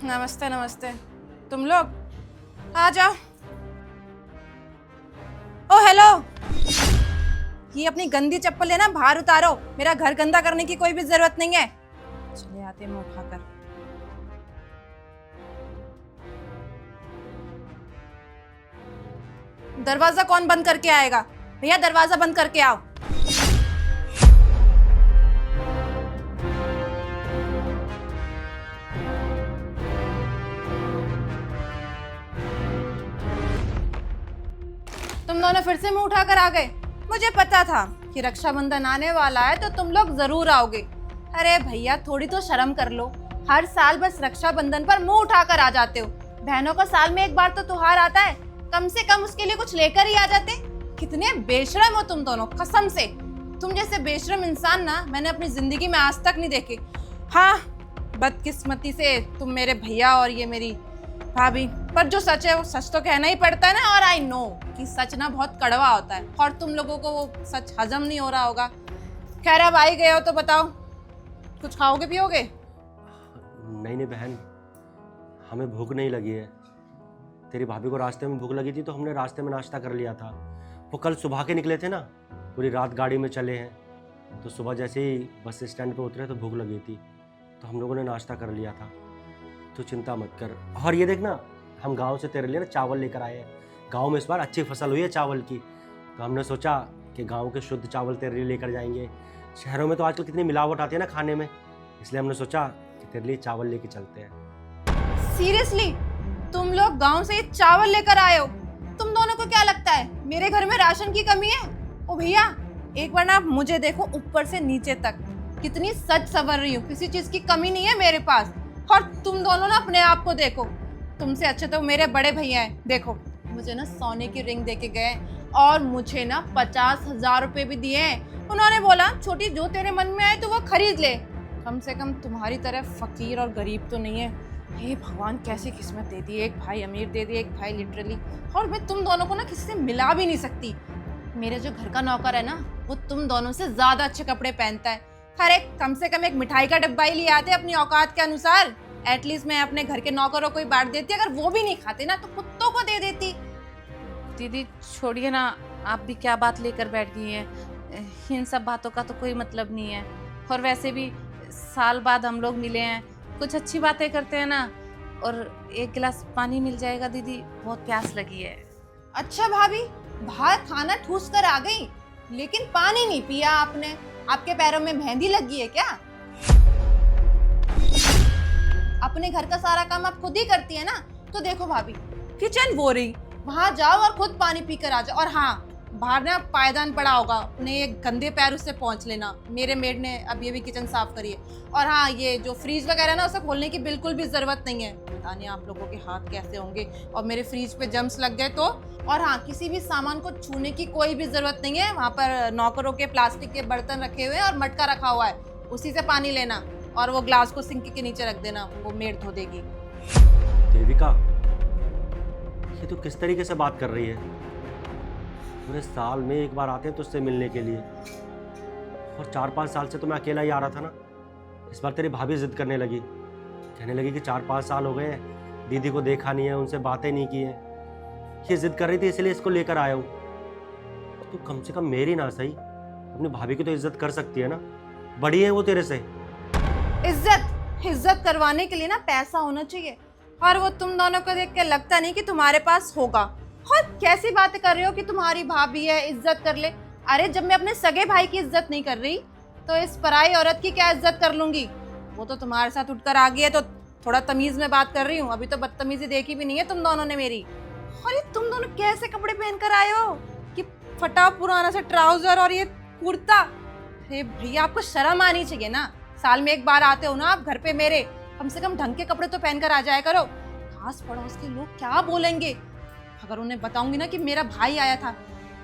नमस्ते नमस्ते। तुम लोग आ जाओ। ओ हेलो, ये अपनी गंदी चप्पल लेना बाहर उतारो। मेरा घर गंदा करने की कोई भी जरूरत नहीं है। चले आते हैं मुंह उठाकर। दरवाजा कौन बंद करके आएगा? भैया दरवाजा बंद करके आओ। तुम दोनों फिर से मुंह उठाकर आ गए। मुझे पता था कि रक्षाबंधन आने वाला है तो तुम लोग जरूर आओगे। अरे भैया थोड़ी तो शर्म कर लो। हर साल बस रक्षाबंधन पर मुंह उठाकर आ जाते हो। बहनों का साल में एक बार तो त्योहार आता है, कम से कम उसके लिए कुछ लेकर ही आ जाते। कितने बेशरम हो तुम दोनों, कसम से। तुम जैसे बेशरम इंसान ना मैंने अपनी जिंदगी में आज तक नहीं देखे। हाँ, बदकिस्मती से तुम मेरे भैया और ये मेरी भाभी, पर जो सच है वो सच तो कहना ही पड़ता है ना। और आई नो कि सच ना बहुत कड़वा होता है और तुम लोगों को वो सच हजम नहीं हो रहा होगा। खैर अब आई गए हो तो बताओ, कुछ खाओगे पियोगे? नहीं नहीं बहन, हमें भूख नहीं लगी है। तेरी भाभी को रास्ते में भूख लगी थी तो हमने रास्ते में नाश्ता कर लिया था। वो कल सुबह के निकले थे ना, पूरी रात गाड़ी में चले हैं, तो सुबह जैसे ही बस स्टैंड पे उतरे तो भूख लगी थी तो हम लोगों ने नाश्ता कर लिया था। तो चिंता मत कर। और ये देखना, हम गांव से तेरे लिए ना चावल लेकर आए हैं। गांव में इस बार अच्छी फसल हुई है चावल की, तो हमने सोचा कि गांव के शुद्ध चावल तेरे लिए लेकर जाएंगे। शहरों में तो आजकल कितनी मिलावट आती है ना खाने में, इसलिए हमने सोचा कि तेरे लिए चावल लेके चलते हैं। सीरियसली तुम लोग गांव से चावल लेकर आए हो? तुम दोनों को क्या लगता है मेरे घर में राशन की कमी है? ओ भैया एक बार ना आप मुझे देखो, ऊपर से नीचे तक कितनी सच सवर रही हूँ, किसी चीज की कमी नहीं है मेरे पास। और तुम दोनों ना अपने आप को देखो, तुमसे अच्छे तो मेरे बड़े भैया हैं। देखो मुझे ना सोने की रिंग देके गए और मुझे ना 50,000 रुपए भी दिए हैं। उन्होंने बोला छोटी जो तेरे मन में आए तो वो खरीद ले। कम से कम तुम्हारी तरह फकीर और गरीब तो नहीं है। हे भगवान कैसी किस्मत दे दी, एक भाई अमीर दे दिया, एक भाई लिटरली। और मैं तुम दोनों को ना किसी से मिला भी नहीं सकती। मेरे जो घर का नौकर है ना वो तुम दोनों से ज्यादा अच्छे कपड़े पहनता है। अरे कम से कम एक मिठाई का डब्बा ही ले आते अपनी औकात के अनुसार। एटलीस्ट मैं अपने घर के नौकरों को ही बांट देती। अगर वो भी नहीं खाते ना तो कुत्तों को दे देती। दीदी छोड़िए ना, आप भी क्या बात लेकर बैठ गई हैं। इन सब बातों का तो कोई मतलब नहीं है। और वैसे भी साल बाद हम लोग मिले हैं, कुछ अच्छी बातें करते हैं ना। और एक गिलास पानी मिल जाएगा दीदी, बहुत प्यास लगी है। अच्छा भाभी, बाहर खाना ठूस कर आ गई लेकिन पानी नहीं पिया आपने। आपके पैरों में मेहंदी लगी है क्या? अपने घर का सारा काम आप खुद ही करती है ना। तो देखो भाभी, किचन वो रही, वहां जाओ और खुद पानी पी कर आ जाओ। और हाँ, बाहर ना पायदान पड़ा होगा, उन्हें ये गंदे पैर उससे पहुंच लेना। मेरे मेड ने अब ये भी किचन साफ करी है। और हाँ, ये जो फ्रीज वगैरह ना उसे खोलने की बिल्कुल भी जरूरत नहीं है। पता नहीं आप लोगों के हाथ कैसे होंगे और मेरे फ्रीज पे जम्स लग गए तो। और हाँ, किसी भी सामान को छूने की कोई भी जरूरत नहीं है। वहाँ पर नौकरों के प्लास्टिक के बर्तन रखे हुए हैं और मटका रखा हुआ है, उसी से पानी लेना। और वो ग्लास को सिंक के नीचे रख देना, वो मेड धो देगी। देविका, ये तो किस तरीके से बात कर रही है? पूरे साल में एक बार आते हैं तुझसे मिलने के लिए, और 4-5 साल से तो मैं अकेला ही आ रहा था ना। इस बार तेरी भाभी जिद करने लगी, कहने लगी कि 4-5 साल हो गए हैं, दीदी को देखा नहीं है, उनसे बातें नहीं की हैं। ये जिद कर रही थी इसलिए इसको लेकर आया हूँ। तो कम से कम मेरी ना सही, अपनी भाभी की तो इज्जत कर सकती है ना, बड़ी है वो तेरे से। इज्जत करवाने के लिए ना पैसा होना चाहिए, और वो तुम दोनों को देख के लगता नहीं कि तुम्हारे पास होगा। और कैसी बातें कर रहे हो कि तुम्हारी भाभी है इज्जत कर ले। अरे जब मैं अपने सगे भाई की इज्जत नहीं कर रही तो इस पराई औरत की क्या इज्जत कर लूंगी? वो तो तुम्हारे साथ उठकर आ गई है तो थोड़ा तमीज में बात कर रही हूँ। अभी तो बदतमीजी देखी भी नहीं है तुम दोनों ने मेरी। और ये तुम दोनों कैसे कपड़े पहन कर आए हो कि फटा पुराना सा ट्राउजर और ये कुर्ता? अरे भैया आपको शर्म आनी चाहिए ना। साल में एक बार आते हो ना आप घर पे मेरे, कम से कम ढंग के कपड़े तो पहन कर आ जाया करो। खास पड़ोस के लोग क्या बोलेंगे अगर उन्हें बताऊंगी ना कि मेरा भाई आया था,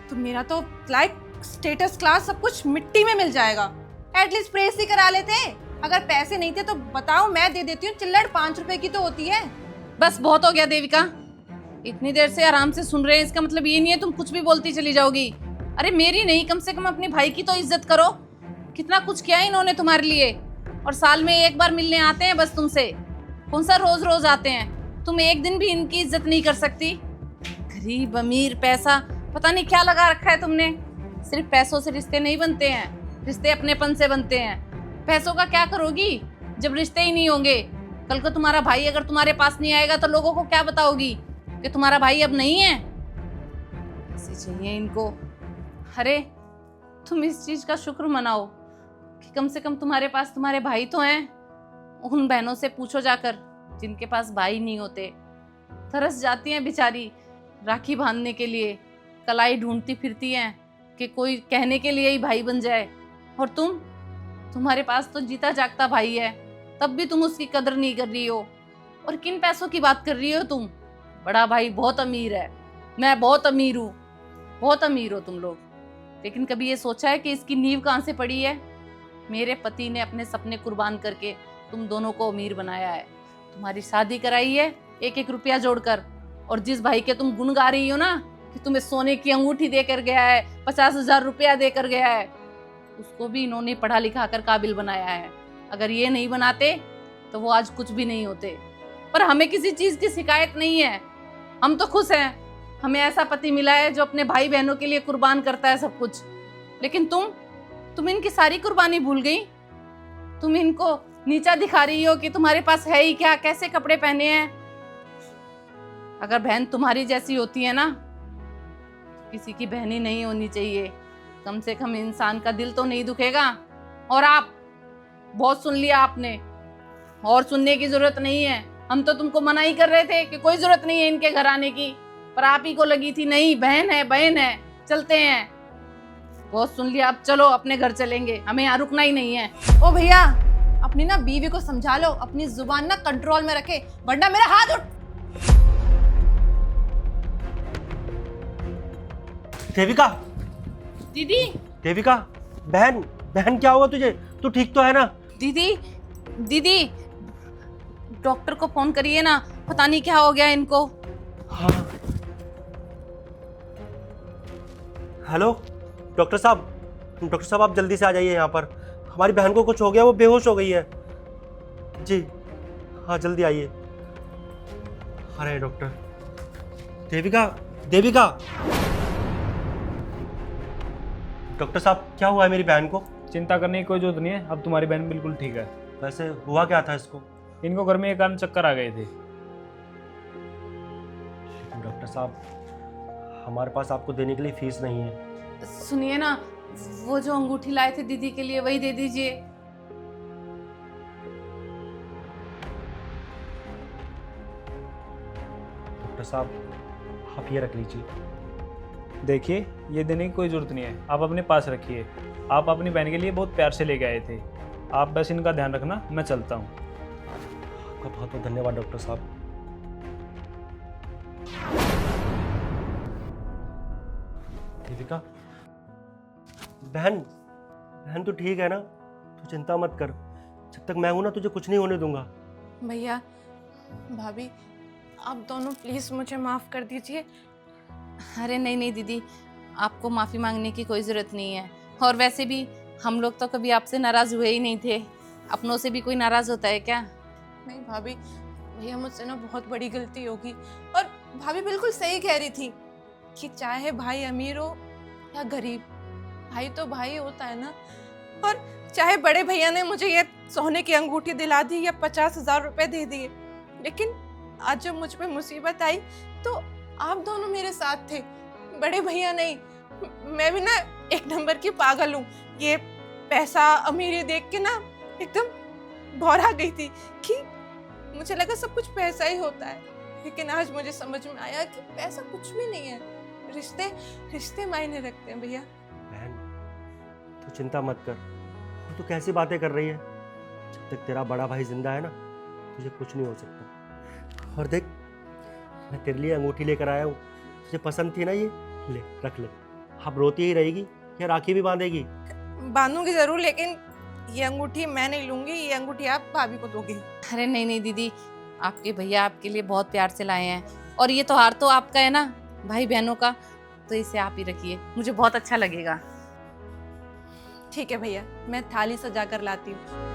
तो मेरा तो लाइक स्टेटस क्लास सब कुछ मिट्टी में मिल जाएगा। एटलीस्ट प्रेस ही करा लेते। अगर पैसे नहीं थे तो बताओ, मैं दे देती हूँ। चिल्लड़ 5 रुपए की तो होती है। बस बहुत हो गया देविका, इतनी देर से आराम से सुन रहे हैं, इसका मतलब ये नहीं है तुम कुछ भी बोलती चली जाओगी। अरे मेरी नहीं, कम से कम अपने भाई की तो इज्जत करो। कितना कुछ किया है इन्होंने तुम्हारे लिए, और साल में एक बार मिलने आते हैं बस तुमसे। कौन सा रोज रोज आते हैं? तुम एक दिन भी इनकी इज्जत नहीं कर सकती? गरीब अमीर पैसा पता नहीं क्या लगा रखा है तुमने। सिर्फ पैसों से रिश्ते नहीं बनते हैं, रिश्ते अपनेपन से बनते हैं। पैसों का क्या करोगी जब रिश्ते ही नहीं होंगे? कल को तुम्हारा भाई अगर तुम्हारे पास नहीं आएगा तो लोगों को क्या बताओगी कि तुम्हारा भाई अब नहीं है? ऐसे चाहिए इनको। अरे तुम इस चीज का शुक्र मनाओ कि कम से कम तुम्हारे पास तुम्हारे भाई तो हैं। उन बहनों से पूछो जाकर जिनके पास भाई नहीं होते, तरस जाती हैं बेचारी राखी बांधने के लिए, कलाई ढूंढती फिरती हैं कि कोई कहने के लिए ही भाई बन जाए। और तुम्हारे पास तो जीता जागता भाई है, तब भी तुम उसकी कदर नहीं कर रही हो। और किन पैसों की बात कर रही हो तुम? बड़ा भाई बहुत अमीर है, मैं बहुत अमीर हूँ, बहुत अमीर हो तुम लोग। लेकिन कभी ये सोचा है कि इसकी नींव कहाँ से पड़ी है? मेरे पति ने अपने सपने कुर्बान करके तुम दोनों को अमीर बनाया है, तुम्हारी शादी कराई है एक एक रुपया जोड़कर। और जिस भाई के तुम गुण गा रही हो ना कि तुम्हें सोने की अंगूठी देकर गया है, 50,000 रुपया देकर गया है, उसको भी इन्होंने पढ़ा लिखा कर काबिल बनाया है। अगर ये नहीं बनाते तो वो आज कुछ भी नहीं होते। पर हमें किसी चीज की शिकायत नहीं है, हम तो खुश हैं। हमें ऐसा पति मिला है जो अपने भाई बहनों के लिए कुर्बान करता है सब कुछ। लेकिन तुम इनकी सारी कुर्बानी भूल गई। तुम इनको नीचा दिखा रही हो कि तुम्हारे पास है ही क्या, कैसे कपड़े पहने हैं। अगर बहन तुम्हारी जैसी होती है ना, किसी की बहनी नहीं होनी चाहिए। कम से कम इंसान का दिल तो नहीं दुखेगा। और आप बहुत सुन लिया आपने, और सुनने की जरूरत नहीं है। हम तो तुमको मना ही कर रहे थे कि कोई जरूरत नहीं है इनके घर आने की, पर आप ही को लगी थी नहीं बहन है चलते हैं। बहुत सुन लिया, अब चलो अपने घर चलेंगे, हमें यहाँ रुकना ही नहीं है। ओ भैया, अपनी ना बीवी को समझा लो, अपनी जुबान ना कंट्रोल में रखे, वरना मेरा हाथ उठ। देविका, दीदी देविका, बहन बहन क्या हुआ तुझे? तू ठीक तो है ना? दीदी डॉक्टर को फोन करिए ना, पता नहीं क्या हो गया इनको। हाँ। हेलो डॉक्टर साहब आप जल्दी से आ जाइए यहाँ पर। हमारी बहन को कुछ हो गया, वो बेहोश हो गई है। जी हाँ जल्दी आइए। अरे डॉक्टर, देविका डॉक्टर साहब क्या हुआ है मेरी बहन को? चिंता करने की कोई जरूरत नहीं है, अब तुम्हारी बहन बिल्कुल ठीक है। वैसे हुआ क्या था इसको? इनको घर में एक कारण चक्कर आ गए थे। लेकिन डॉक्टर साहब हमारे पास आपको देने के लिए फीस नहीं है। सुनिए ना, वो जो अंगूठी लाए थे दीदी के लिए वही दे दीजिए। डॉक्टर साहब आप ये रख लीजिए। देखिए ये देने की कोई ज़रूरत नहीं है, आप अपने पास रखिए। आप अपनी बहन के लिए बहुत प्यार से लेके आए थे, आप बस इनका ध्यान रखना, मैं चलता हूँ। आपका बहुत बहुत धन्यवाद डॉक्टर साहब। देविका, बहन तू ठीक है ना? तू चिंता मत कर, जब तक मैं हूं ना तुझे कुछ नहीं होने दूंगा। भैया भाभी, आप दोनों प्लीज मुझे माफ कर दीजिए। अरे नहीं दीदी, आपको माफ़ी मांगने की कोई ज़रूरत नहीं है। और वैसे भी हम लोग तो कभी आपसे नाराज़ हुए ही नहीं थे। अपनों से भी कोई नाराज़ होता है क्या? नहीं भाभी, भैया मुझसे ना बहुत बड़ी गलती होगी। और भाभी बिल्कुल सही कह रही थी कि चाहे भाई अमीर हो या गरीब, भाई तो भाई होता है ना। और चाहे बड़े भैया ने मुझे ये सोने की अंगूठी दिला दी या 50,000 रुपए दे दिए, लेकिन आज जब मुझ पे मुसीबत आई तो आप दोनों मेरे साथ थे, बड़े भैया नहीं। मैं भी ना एक नंबर की पागल हूँ। ये पैसा अमीरी देख के ना एकदम भौरा गई थी कि मुझे लगा सब कुछ पैसा ही होता है। लेकिन आज मुझे समझ में आया कि पैसा कुछ भी नहीं है, रिश्ते मायने रखते हैं भैया। बहन तू चिंता मत कर। तू कैसी बातें कर रही है? जब तक तेरा बड़ा भाई जिंदा है ना तुझे कुछ नहीं हो सकता। और देख मैं तेरे लिए अंगूठी लेकर आया हूँ, तुझे पसंद थी ना, ये ले रख ले। अब रोती ही रहेगी या राखी भी बांधेगी? बांधूंगी जरूर, लेकिन ये अंगूठी मैं नहीं लूंगी, ये अंगूठी आप भाभी को दोगे। अरे नहीं दीदी, आपके भैया आपके लिए बहुत प्यार से लाए हैं। और ये त्योहार तो आपका है ना, भाई बहनों का, तो इसे आप ही रखिए, मुझे बहुत अच्छा लगेगा। ठीक है भैया, मैं थाली सजा कर लाती हूँ।